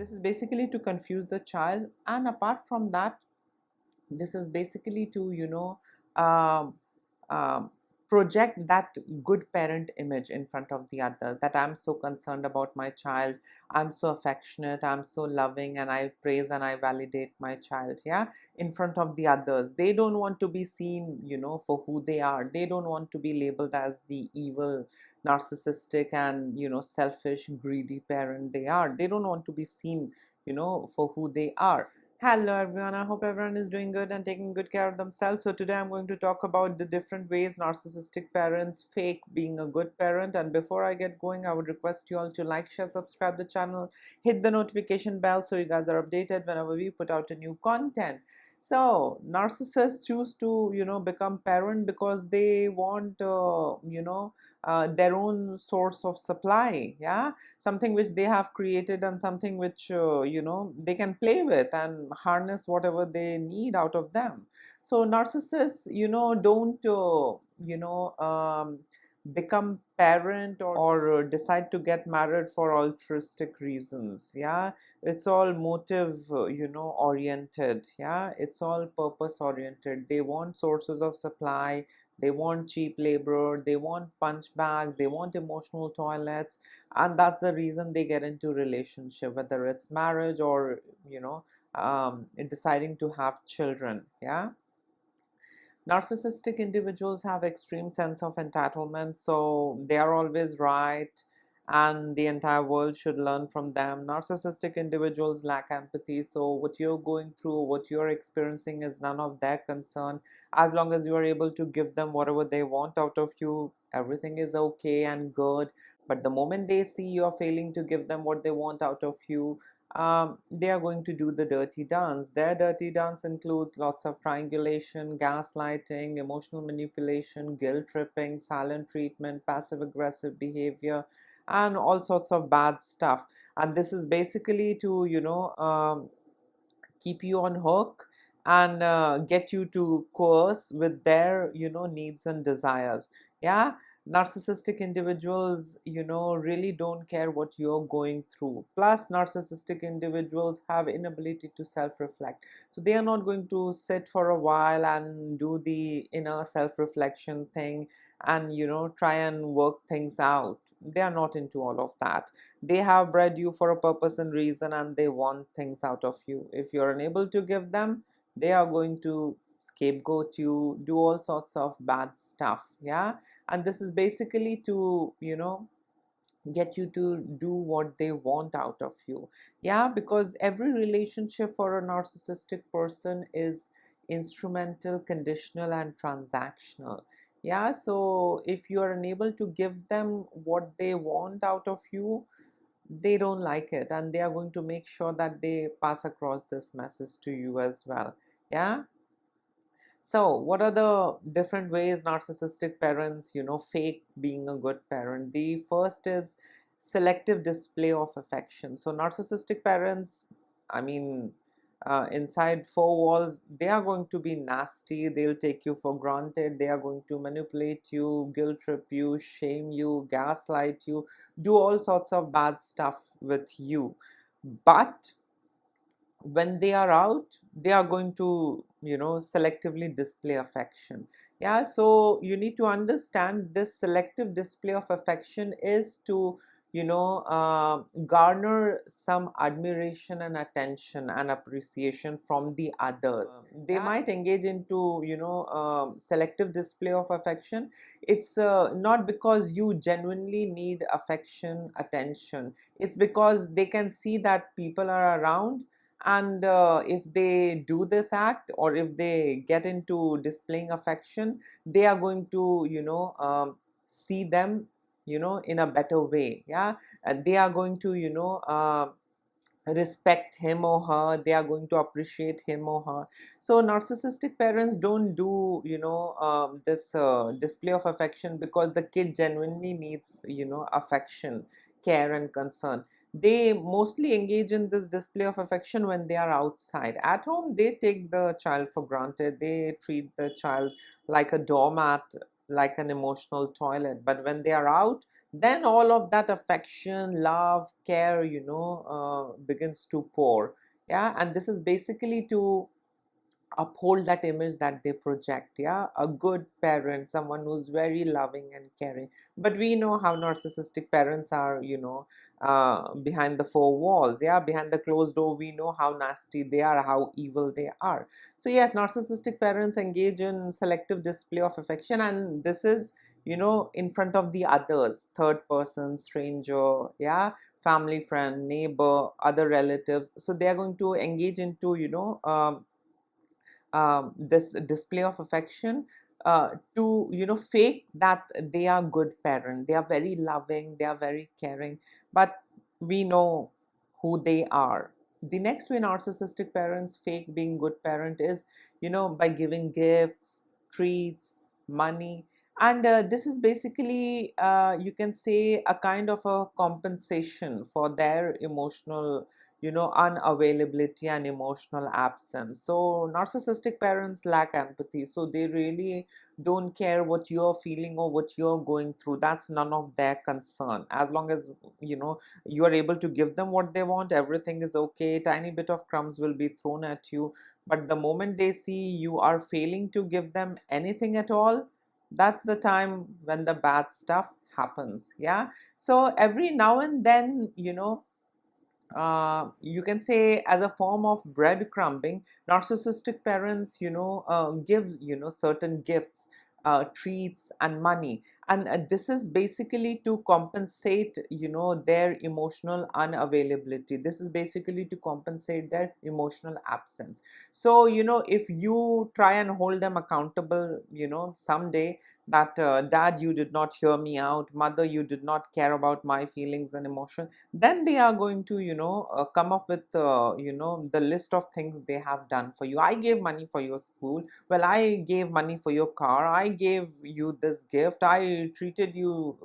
This is basically to confuse the child, and apart from that, this is basically to um, um, project that good parent image in front of the others, that I'm so concerned about my child, I'm so affectionate, I'm so loving, and I praise and I validate my child, yeah, in front of the others. They don't want to be seen, for who they are. They don't want to be labeled as the evil, narcissistic, and selfish, greedy parent they are. They don't want to be seen, for who they are. Hello everyone, I hope everyone is doing good and taking good care of themselves. So today I'm going to talk about the different ways narcissistic parents fake being a good parent. And before I get going, I would request you all to like, share, subscribe the channel, hit the notification bell so you guys are updated whenever we put out a new content. So narcissists choose to become parent because they want their own source of supply, yeah, something which they have created, and something which they can play with and harness whatever they need out of them. So narcissists don't become parent or decide to get married for altruistic reasons, yeah. It's all motive oriented, yeah. It's all purpose oriented. They want sources of supply, they want cheap labor, they want punch bag, they want emotional toilets, and that's the reason they get into relationship, whether it's marriage or deciding to have children, yeah. Narcissistic individuals have extreme sense of entitlement, so they are always right and the entire world should learn from them. Narcissistic individuals lack empathy, so what you're going through, what you're experiencing is none of their concern. As long as you are able to give them whatever they want out of you, everything is okay and good. But the moment they see you're failing to give them what they want out of you, they are going to do the dirty dance. Their dirty dance includes lots of triangulation, gaslighting, emotional manipulation, guilt tripping, silent treatment, passive aggressive behavior, and all sorts of bad stuff. And this is basically to keep you on hook and get you to coerce with their needs and desires, yeah. Narcissistic individuals really don't care what you're going through. Plus narcissistic individuals have inability to self-reflect, so they are not going to sit for a while and do the inner self-reflection thing and try and work things out. They are not into all of that. They have bred you for a purpose and reason, and they want things out of you. If you're unable to give them, they are going to scapegoat you, do all sorts of bad stuff, yeah. And this is basically to get you to do what they want out of you, yeah, because every relationship for a narcissistic person is instrumental, conditional, and transactional, yeah. So if you are unable to give them what they want out of you, they don't like it, and they are going to make sure that they pass across this message to you as well, yeah. So what are the different ways narcissistic parents fake being a good parent? The first is selective display of affection. So narcissistic parents, I mean, inside four walls, they are going to be nasty. They'll take you for granted. They are going to manipulate you, guilt trip you, shame you, gaslight you, do all sorts of bad stuff with you. But when they are out, they are going to selectively display affection, yeah. So you need to understand this selective display of affection is to garner some admiration and attention and appreciation from the others. They might engage into selective display of affection. It's not because you genuinely need affection, attention. It's because they can see that people are around, and if they do this act, or if they get into displaying affection, they are going to see them in a better way, yeah. And they are going to respect him or her. They are going to appreciate him or her. So narcissistic parents don't do this display of affection because the kid genuinely needs affection, care, and concern. They mostly engage in this display of affection when they are outside. At home, they take the child for granted. They treat the child like a doormat, like an emotional toilet. But when they are out, then all of that affection, love, care, begins to pour. Yeah, and this is basically to uphold that image that they project. Yeah, a good parent, someone who's very loving and caring. But we know how narcissistic parents are, behind the four walls. Yeah, behind the closed door, we know how nasty they are, how evil they are. So yes, narcissistic parents engage in selective display of affection, and this is, in front of the others, third person, stranger, yeah, family, friend, neighbor, other relatives. So they are going to engage into, this display of affection, to fake that they are good parent, they are very loving, they are very caring, but we know who they are. The next way narcissistic parents fake being good parent is, by giving gifts, treats, money. And this is basically, you can say, a kind of a compensation for their emotional, unavailability and emotional absence. So narcissistic parents lack empathy, so they really don't care what you're feeling or what you're going through. That's none of their concern. As long as, you are able to give them what they want, everything is okay. Tiny bit of crumbs will be thrown at you, but the moment they see you are failing to give them anything at all, that's the time when the bad stuff happens. Yeah, so every now and then, you can say, as a form of breadcrumbing, narcissistic parents, give, certain gifts, treats and money. And this is basically to compensate, their emotional unavailability. This is basically to compensate their emotional absence. So, if you try and hold them accountable, someday, that dad, you did not hear me out, mother, you did not care about my feelings and emotion, then they are going to, come up with, the list of things they have done for you. I gave money for your school, well, I gave money for your car, I gave you this gift, I treated you,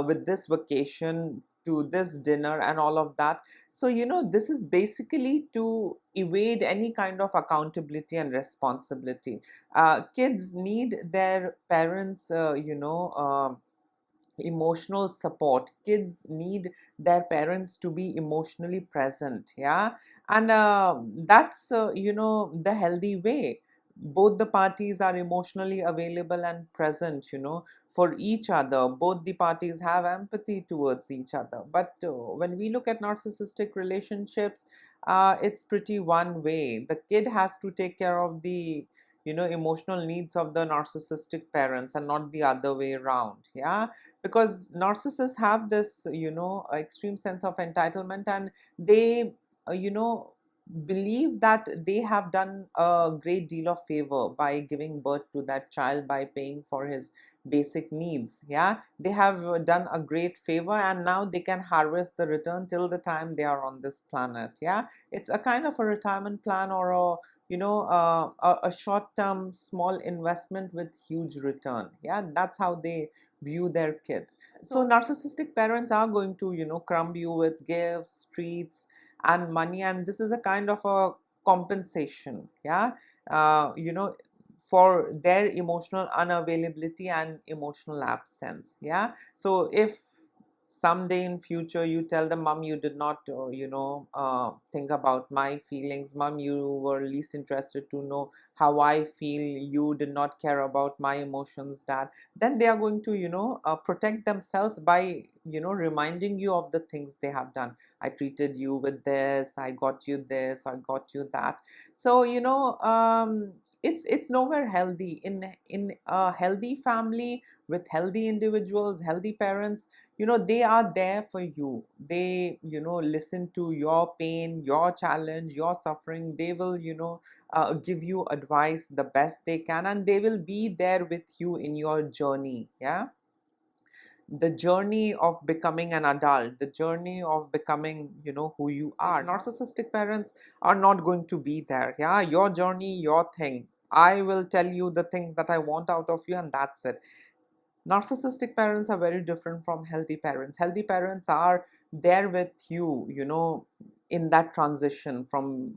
with this vacation, to this dinner and all of that. So, this is basically to evade any kind of accountability and responsibility. Kids need their parents, emotional support. Kids need their parents to be emotionally present. Yeah, and that's, the healthy way. Both the parties are emotionally available and present, for each other. Both the parties have empathy towards each other. But when we look at narcissistic relationships, it's pretty one way. The kid has to take care of the, emotional needs of the narcissistic parents, and not the other way around. Yeah, because narcissists have this, extreme sense of entitlement, and they, believe that they have done a great deal of favor by giving birth to that child, by paying for his basic needs. Yeah, they have done a great favor, and now they can harvest the return till the time they are on this planet. Yeah, it's a kind of a retirement plan, or a, a short-term small investment with huge return. Yeah, that's how they view their kids. So narcissistic parents are going to, crumb you with gifts, treats and money, and this is a kind of a compensation. Yeah, for their emotional unavailability and emotional absence. Yeah, so if someday in future you tell them, mom, you did not, think about my feelings, mom, you were least interested to know how I feel, you did not care about my emotions, dad, then they are going to, protect themselves by, reminding you of the things they have done. I treated you with this, I got you this, I got you that. So, it's nowhere healthy. In a healthy family with healthy individuals, healthy parents, they are there for you. They, listen to your pain, your challenge, your suffering. They will, give you advice the best they can, and they will be there with you in your journey. Yeah, the journey of becoming an adult, the journey of becoming, who you are. Narcissistic parents are not going to be there. Yeah, your journey, your thing. I will tell you the things that I want out of you, and that's it. Narcissistic parents are very different from healthy parents. Healthy parents are there with you, in that transition from,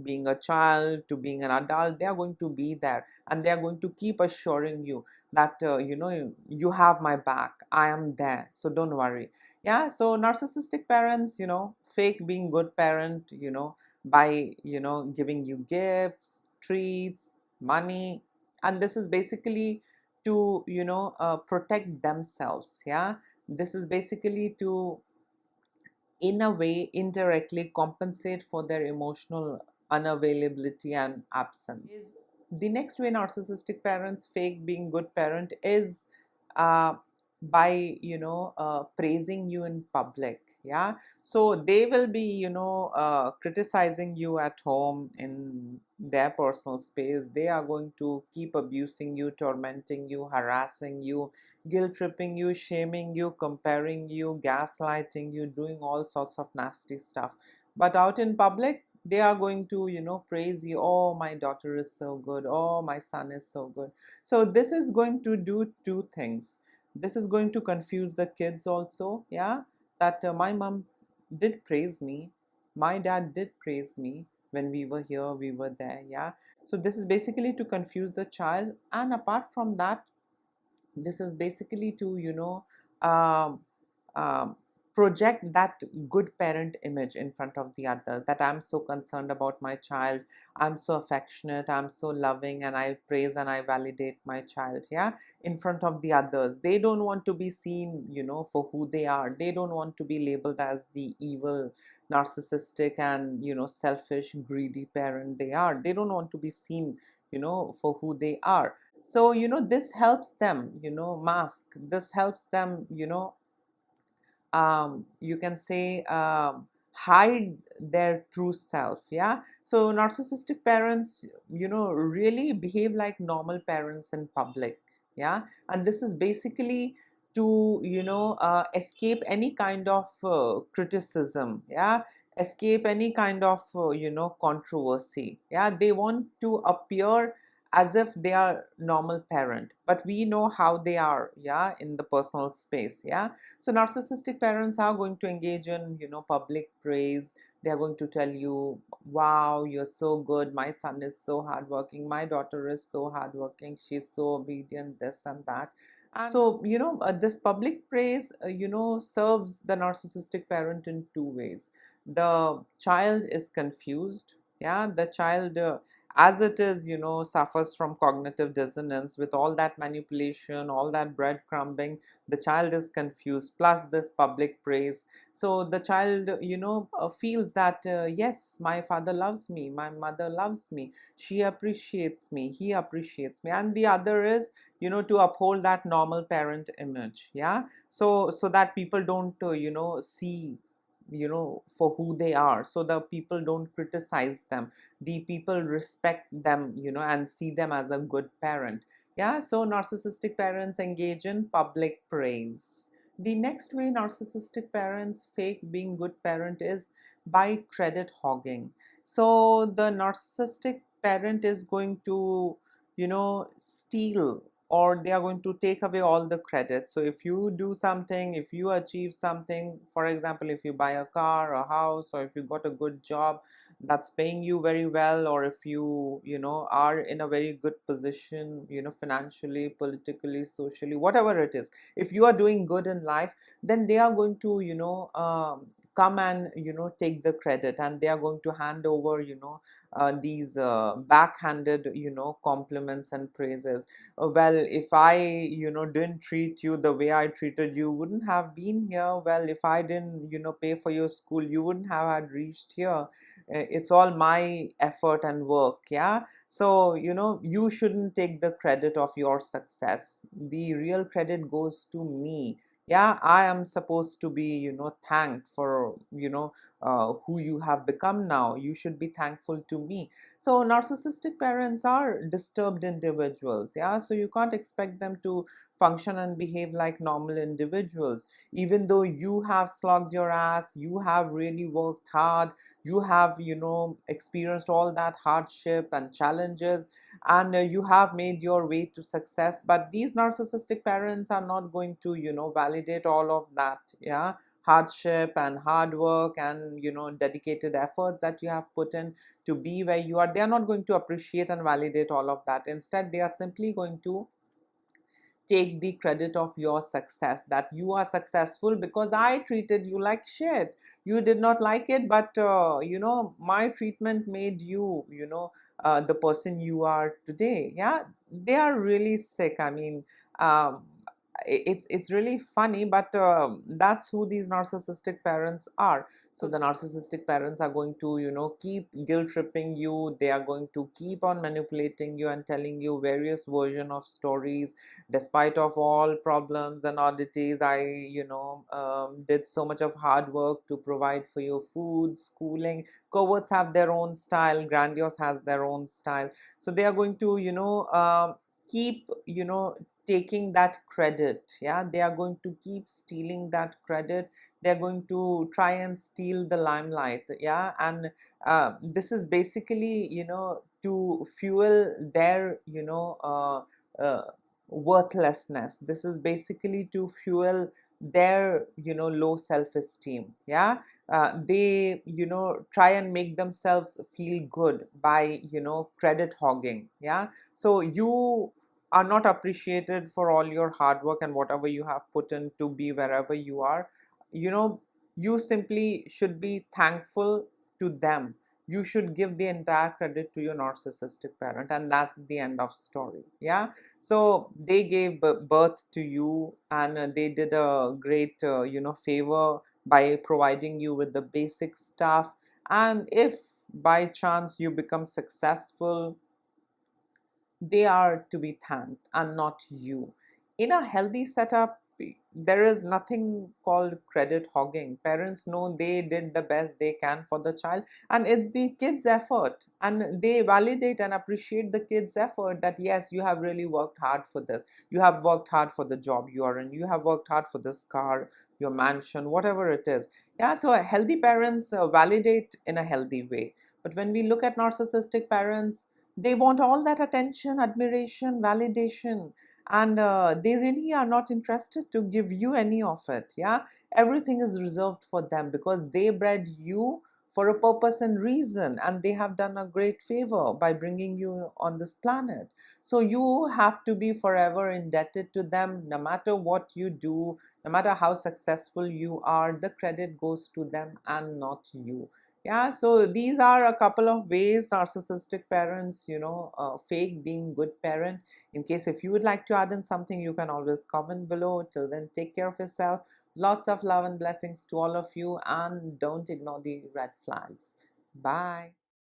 being a child to being an adult. They are going to be there, and they are going to keep assuring you that, you have my back, I am there, so don't worry. Yeah, so narcissistic parents, fake being good parent, by, giving you gifts, treats, money. And this is basically to, protect themselves. Yeah, this is basically to, in a way, indirectly compensate for their emotional unavailability and absence. The next way narcissistic parents fake being good parent is, uh, by, praising you in public. Yeah, so they will be, criticizing you at home in their personal space. They are going to keep abusing you, tormenting you, harassing you, guilt tripping you, shaming you, comparing you, gaslighting you, doing all sorts of nasty stuff. But out in public, they are going to, praise you. Oh, my daughter is so good. Oh, my son is so good. So this is going to do two things. This is going to confuse the kids also. Yeah, that, my mom did praise me. My dad did praise me. When we were here, we were there. Yeah. So this is basically to confuse the child. And apart from that, this is basically to, um, um, project that good parent image in front of the others, that I'm so concerned about my child, I'm so affectionate, I'm so loving, and I praise and I validate my child. Yeah, in front of the others. They don't want to be seen, for who they are. They don't want to be labeled as the evil, narcissistic, and, selfish, greedy parent they are. They don't want to be seen, for who they are. So, this helps them, mask. This helps them, you can say, hide their true self. Yeah, so narcissistic parents, really behave like normal parents in public. Yeah, and this is basically to, escape any kind of criticism. Yeah, escape any kind of, controversy. Yeah, they want to appear as if they are normal parent, but we know how they are. Yeah, in the personal space. Yeah, so narcissistic parents are going to engage in, public praise. They are going to tell you, wow, you're so good. My son is so hardworking. My daughter is so hardworking. She's so obedient, this and that. And so, this public praise, serves the narcissistic parent in two ways. The child is confused. Yeah, the child, as it is, suffers from cognitive dissonance with all that manipulation, all that breadcrumbing. The child is confused, plus this public praise. So the child, feels that, yes, my father loves me, my mother loves me, she appreciates me, he appreciates me. And the other is, to uphold that normal parent image. Yeah, so that people don't, see, for who they are, so the people don't criticize them. The people respect them, and see them as a good parent. Yeah, so narcissistic parents engage in public praise. The next way narcissistic parents fake being good parent is by credit hogging. So the narcissistic parent is going to, steal, or they are going to take away all the credit. So if you do something, if you achieve something, for example, if you buy a car, a house, or if you got a good job that's paying you very well, or if you, are in a very good position, financially, politically, socially, whatever it is, if you are doing good in life, then they are going to, come and, take the credit, and they are going to hand over, these backhanded, compliments and praises. Well, if I, didn't treat you the way I treated you, wouldn't have been here. Well, if I didn't, pay for your school, you wouldn't have had reached here. It's all my effort and work. Yeah, so, you shouldn't take the credit of your success. The real credit goes to me. Yeah, I am supposed to be, thanked for, who you have become now. You should be thankful to me. So narcissistic parents are disturbed individuals. Yeah, so you can't expect them to function and behave like normal individuals. Even though you have slogged your ass, you have really worked hard, you have, experienced all that hardship and challenges, and you have made your way to success. But these narcissistic parents are not going to, validate all of that. Yeah, hardship and hard work and dedicated efforts that you have put in to be where you are. They are not going to appreciate and validate all of that. Instead, they are simply going to take the credit of your success, that you are successful because I treated you like shit. You did not like it, but my treatment made you, the person you are today. Yeah, they are really sick. I mean, um, it's really funny, but that's who these narcissistic parents are. So the narcissistic parents are going to keep guilt tripping you. They are going to keep on manipulating you and telling you various version of stories. Despite of all problems and oddities, I did so much of hard work to provide for your food, schooling. Coverts have their own style, grandiose has their own style. So they are going to keep taking that credit. Yeah, they are going to keep stealing that credit. They're going to try and steal the limelight. Yeah, and this is basically to fuel their worthlessness. This is basically to fuel their low self-esteem. Yeah, they try and make themselves feel good by credit hogging. Yeah, so you are not appreciated for all your hard work and whatever you have put in to be wherever you are. you know you simply should be thankful to them. You should give the entire credit to your narcissistic parent, and that's the end of story. Yeah, so they gave birth to you, and they did a great favor by providing you with the basic stuff. And if by chance you become successful, they are to be thanked and not you. In a healthy setup, there is nothing called credit hogging. Parents know they did the best they can for the child, and it's the kids' effort. And they validate and appreciate the kids' effort, that yes, you have really worked hard for this. You have worked hard for the job you are in. You have worked hard for this car, your mansion, whatever it is. Yeah, so healthy parents validate in a healthy way. But when we look at narcissistic parents, they want all that attention, admiration, validation, and they really are not interested to give you any of it. Yeah, everything is reserved for them because they bred you for a purpose and reason, and they have done a great favor by bringing you on this planet. So you have to be forever indebted to them. No matter what you do, no matter how successful you are, the credit goes to them and not you. Yeah, so these are a couple of ways narcissistic parents, fake being good parent. In case if you would like to add in something, you can always comment below. Till then, take care of yourself. Lots of love and blessings to all of you, and don't ignore the red flags. Bye.